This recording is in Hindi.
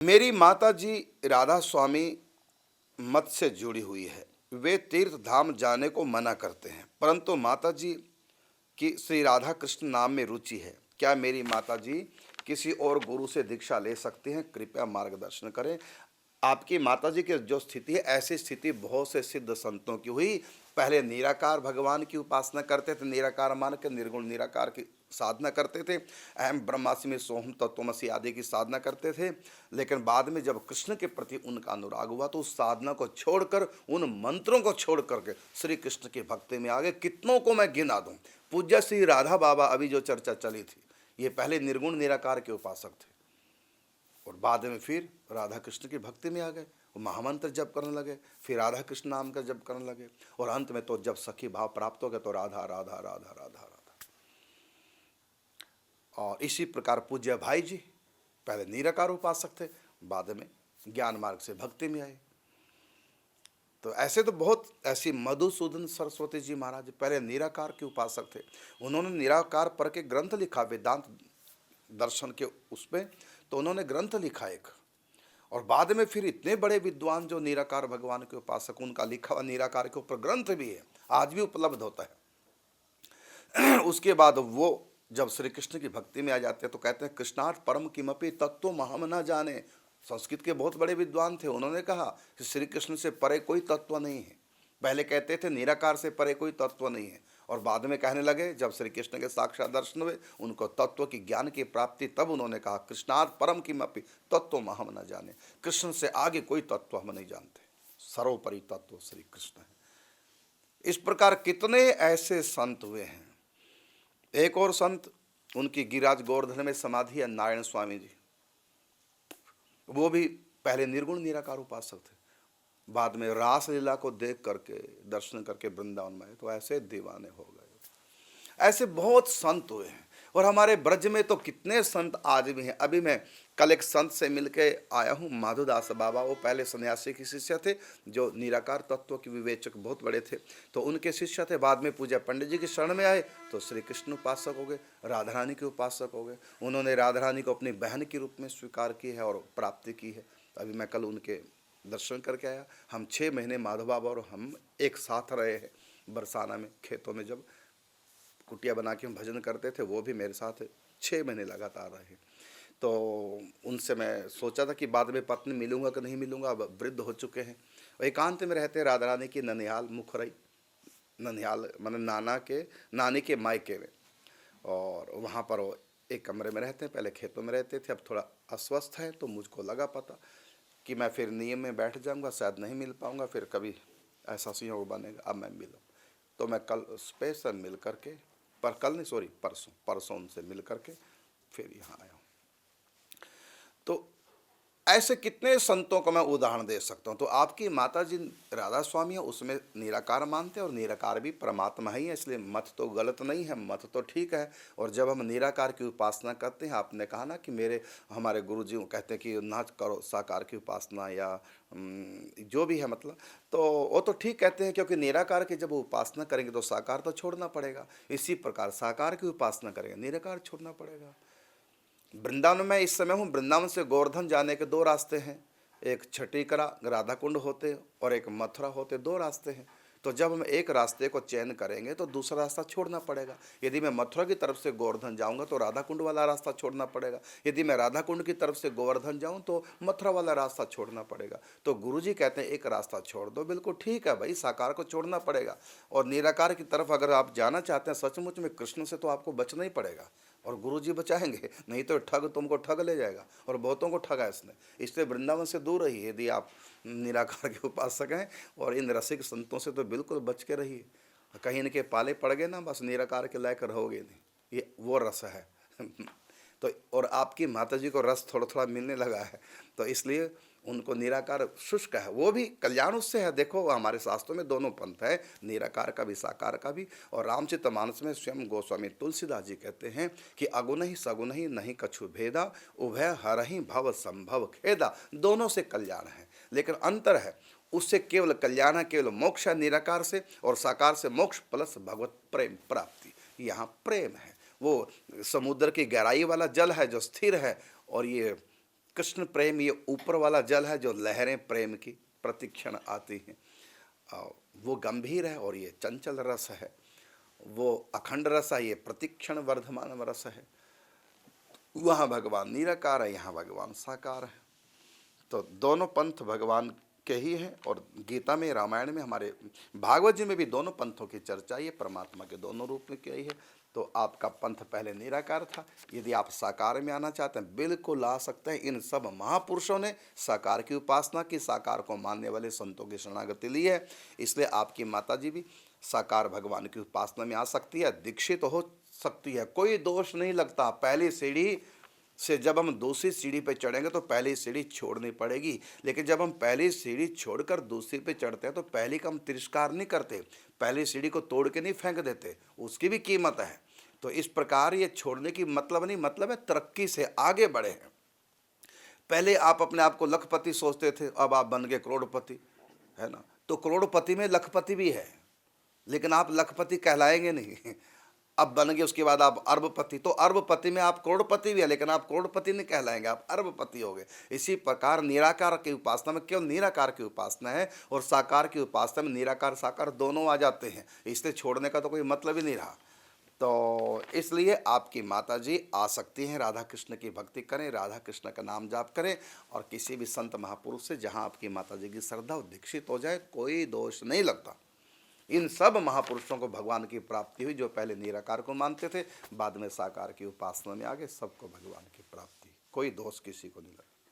मेरी माता जी राधा स्वामी मत से जुड़ी हुई है। वे तीर्थ धाम जाने को मना करते हैं, परंतु माता जी की श्री राधा कृष्ण नाम में रुचि है। क्या मेरी माता जी किसी और गुरु से दीक्षा ले सकती हैं? कृपया मार्गदर्शन करें। आपकी माता जी की जो स्थिति है, ऐसी स्थिति बहुत से सिद्ध संतों की हुई। पहले निराकार भगवान की उपासना करते थे, निराकार मान के निर्गुण निराकार की साधना करते थे, अहम ब्रह्मास्मि सोहम तत्वमसि आदि की साधना करते थे। लेकिन बाद में जब कृष्ण के प्रति उनका अनुराग हुआ तो उस साधना को छोड़कर, उन मंत्रों को छोड़ करके श्री कृष्ण की भक्ति में आ गए। कितनों को मैं गिना दूं। पूज्य श्री राधा बाबा, अभी जो चर्चा चली थी, ये पहले निर्गुण निराकार के उपासक थे और बाद में फिर राधा कृष्ण की भक्ति में आ गए, वो महामंत्र जप करने लगे, फिर राधा कृष्ण नाम का जप करने लगे और अंत में तो जब सखी भाव प्राप्त हो गया तो राधा राधा राधा राधा राधा। और इसी प्रकार पूज्य भाई जी पहले निराकार उपासक थे, बाद में ज्ञान मार्ग से भक्ति में आए। तो ऐसे तो बहुत ऐसी मधुसूदन सरस्वती जी महाराज पहले निराकार के उपासक थे। उन्होंने निराकार पर के ग्रंथ लिखा, वेदांत दर्शन के उसमें तो उन्होंने ग्रंथ लिखा एक, और बाद में फिर इतने बड़े विद्वान जो निराकार भगवान के उपासक, उनका लिखा हुआ निराकार के ऊपर ग्रंथ भी है, आज भी उपलब्ध होता है। उसके बाद वो जब श्री कृष्ण की भक्ति में आ जाते हैं तो कहते हैं कृष्णार्थ परम किमपि तत्व हम न जाने। संस्कृत के बहुत बड़े विद्वान थे, उन्होंने कहा कि श्री कृष्ण से परे कोई तत्व नहीं है। पहले कहते थे निराकार से परे कोई तत्व नहीं है, और बाद में कहने लगे जब श्री कृष्ण के साक्षात दर्शन हुए, उनको तत्व की ज्ञान की प्राप्ति, तब उन्होंने कहा कृष्णार्थ परम किमपि तत्व हम न जाने। कृष्ण से आगे कोई तत्व हम नहीं जानते, सर्वोपरि तत्व श्री कृष्ण है। इस प्रकार कितने ऐसे संत हुए हैं। एक और संत, उनकी गिरिराज गोवर्धन में समाधि है, नारायण स्वामी जी। वो भी पहले निर्गुण निराकार उपासक थे, बाद में रासलीला को देख करके, दर्शन करके वृंदावन में आए तो ऐसे दीवाने हो गए। ऐसे बहुत संत हुए हैं और हमारे ब्रज में तो कितने संत आज भी हैं। अभी मैं कल एक संत से मिलके आया हूँ, माधुदास बाबा। वो पहले सन्यासी के शिष्य थे, जो निराकार तत्व के विवेचक बहुत बड़े थे, तो उनके शिष्य थे। बाद में पूज्य पंडित जी की शरण में आए तो श्री कृष्ण उपासक हो गए, राधा रानी के उपासक हो गए। उन्होंने राधा रानी को अपनी बहन के रूप में स्वीकार की है और प्राप्ति की है। अभी मैं कल उनके दर्शन करके आया। हम 6 महीने माधव बाबा और हम एक साथ रहे हैं बरसाना में, खेतों में जब कुटिया बना के हम भजन करते थे, वो भी मेरे साथ 6 महीने लगातार रहे। तो उनसे मैं सोचा था कि बाद में पत्नी मिलूंगा कि नहीं मिलूंगा, अब वृद्ध हो चुके हैं। एकांत में रहते हैं राधा रानी की ननिहाल मुखरई, ननिहाल माने नानी के मायके में, और वहाँ पर वो एक कमरे में रहते हैं। पहले खेतों में रहते थे, अब थोड़ा अस्वस्थ है तो मुझको लगा पता कि मैं फिर नियम में बैठ जाऊंगा, शायद नहीं मिल पाऊंगा, फिर कभी ऐसा संयोग बनेगा अब मैं मिलूँ। तो मैं कल स्पेशल मिल करके, पर कल नहीं सॉरी परसों उनसे मिल करके फिर यहाँ आया हूँ। तो ऐसे कितने संतों को मैं उदाहरण दे सकता हूँ। तो आपकी माता जी राधा स्वामी है, उसमें निराकार मानते हैं और निराकार भी परमात्मा ही है, इसलिए मत तो गलत नहीं है, मत तो ठीक है। और जब हम निराकार की उपासना करते हैं, आपने कहा ना कि हमारे गुरु जी कहते हैं कि ना करो साकार की उपासना या जो भी है, मतलब तो वो तो ठीक कहते हैं, क्योंकि निराकार की जब उपासना करेंगे तो साकार तो छोड़ना पड़ेगा। इसी प्रकार साकार की उपासना करेंगे निराकार छोड़ना पड़ेगा। वृंदावन में इस समय हूँ, वृंदावन से गोवर्धन जाने के 2 रास्ते हैं, एक छठीकरा राधा कुंड होते और एक मथुरा होते, 2 रास्ते हैं। तो जब हम एक रास्ते को चयन करेंगे तो दूसरा रास्ता छोड़ना पड़ेगा। यदि मैं मथुरा की तरफ से गोवर्धन जाऊंगा तो राधा कुंड वाला रास्ता छोड़ना पड़ेगा, यदि मैं राधा कुंड की तरफ से गोवर्धन जाऊं तो मथुरा वाला रास्ता छोड़ना पड़ेगा। तो गुरुजी कहते हैं एक रास्ता छोड़ दो, बिल्कुल ठीक है भाई, साकार को छोड़ना पड़ेगा। और निराकार की तरफ अगर आप जाना चाहते हैं सचमुच में कृष्ण से, तो आपको बचना ही पड़ेगा और गुरुजी बचाएंगे, नहीं तो ठग तुमको ठग ले जाएगा, और बहुतों को ठगा इसने। इसलिए वृंदावन से दूर रहिए यदि आप निराकार के उपासक हैं, और इन रसिक संतों से तो बिल्कुल बच के रहिए। कहीं इनके पाले पड़ गए ना, बस निराकार के लायक रहोगे नहीं, ये वो रस है। तो और आपकी माता जी को रस थोड़ा थोड़ा मिलने लगा है, तो इसलिए उनको निराकार शुष्क है, वो भी कल्याण उससे है। देखो हमारे शास्त्रों में दोनों पंथ है, निराकार का भी साकार का भी। और रामचरितमानस में स्वयं गोस्वामी तुलसीदास जी कहते हैं कि अगुन ही सगुन ही नहीं कछु भेदा, उभय हर ही भव संभव खेदा। दोनों से कल्याण है, लेकिन अंतर है, उससे केवल कल्याण है, केवल मोक्ष है निराकार से, और साकार से मोक्ष प्लस भगवत प्रेम प्राप्ति। यहाँ प्रेम है, वो समुद्र की गहराई वाला जल है जो स्थिर है, और ये कृष्ण प्रेम ये ऊपर वाला जल है जो लहरें प्रेम की प्रतिक्षण आती हैं। वो गंभीर है और ये चंचल रस है। वो अखंड रस है, ये प्रतिक्षण वर्धमान रस है। वहाँ भगवान निराकार है, यहाँ भगवान साकार है। तो दोनों पंथ भगवान के ही हैं। और गीता में, रामायण में, हमारे भागवत जी में भी दोनों पंथों की चर्चा है। परमात्मा के दोनों रूप में क्या ही है। तो आपका पंथ पहले निराकार था, यदि आप साकार में आना चाहते हैं बिल्कुल आ सकते हैं। इन सब महापुरुषों ने साकार की उपासना की, साकार को मानने वाले संतों की शरणागति ली है। इसलिए आपकी माता जी भी साकार भगवान की उपासना में आ सकती है, दीक्षित हो सकती है, कोई दोष नहीं लगता। पहली सीढ़ी से जब हम दूसरी सीढ़ी पे चढ़ेंगे तो पहली सीढ़ी छोड़नी पड़ेगी, लेकिन जब हम पहली सीढ़ी छोड़कर दूसरी पे चढ़ते हैं तो पहली का हम तिरस्कार नहीं करते, पहली सीढ़ी को तोड़ के नहीं फेंक देते, उसकी भी कीमत है। तो इस प्रकार ये छोड़ने की मतलब नहीं, मतलब है तरक्की से आगे बढ़े हैं। पहले आप अपने आप को लखपति सोचते थे, अब आप बन गए करोड़पति, है ना। तो करोड़पति में लखपति भी है, लेकिन आप लखपति कहलाएंगे नहीं। अब बन गए, उसके बाद आप अरबपति, तो अरबपति में आप करोड़पति भी है, लेकिन आप करोड़पति नहीं कहलाएंगे, आप अरबपति हो गए। इसी प्रकार निराकार की उपासना में केवल निराकार की उपासना है, और साकार की उपासना में निराकार साकार दोनों आ जाते हैं। इससे छोड़ने का तो कोई मतलब ही नहीं रहा। तो इसलिए आपकी माता जी आ सकती हैं, राधा कृष्ण की भक्ति करें, राधा कृष्ण का नाम जाप करें, और किसी भी संत महापुरुष से जहाँ आपकी माता जी की श्रद्धा और दीक्षित हो जाए, कोई दोष नहीं लगता। इन सब महापुरुषों को भगवान की प्राप्ति हुई, जो पहले निराकार को मानते थे, बाद में साकार की उपासना में आ गए, सबको भगवान की प्राप्ति, कोई दोष किसी को नहीं लगा।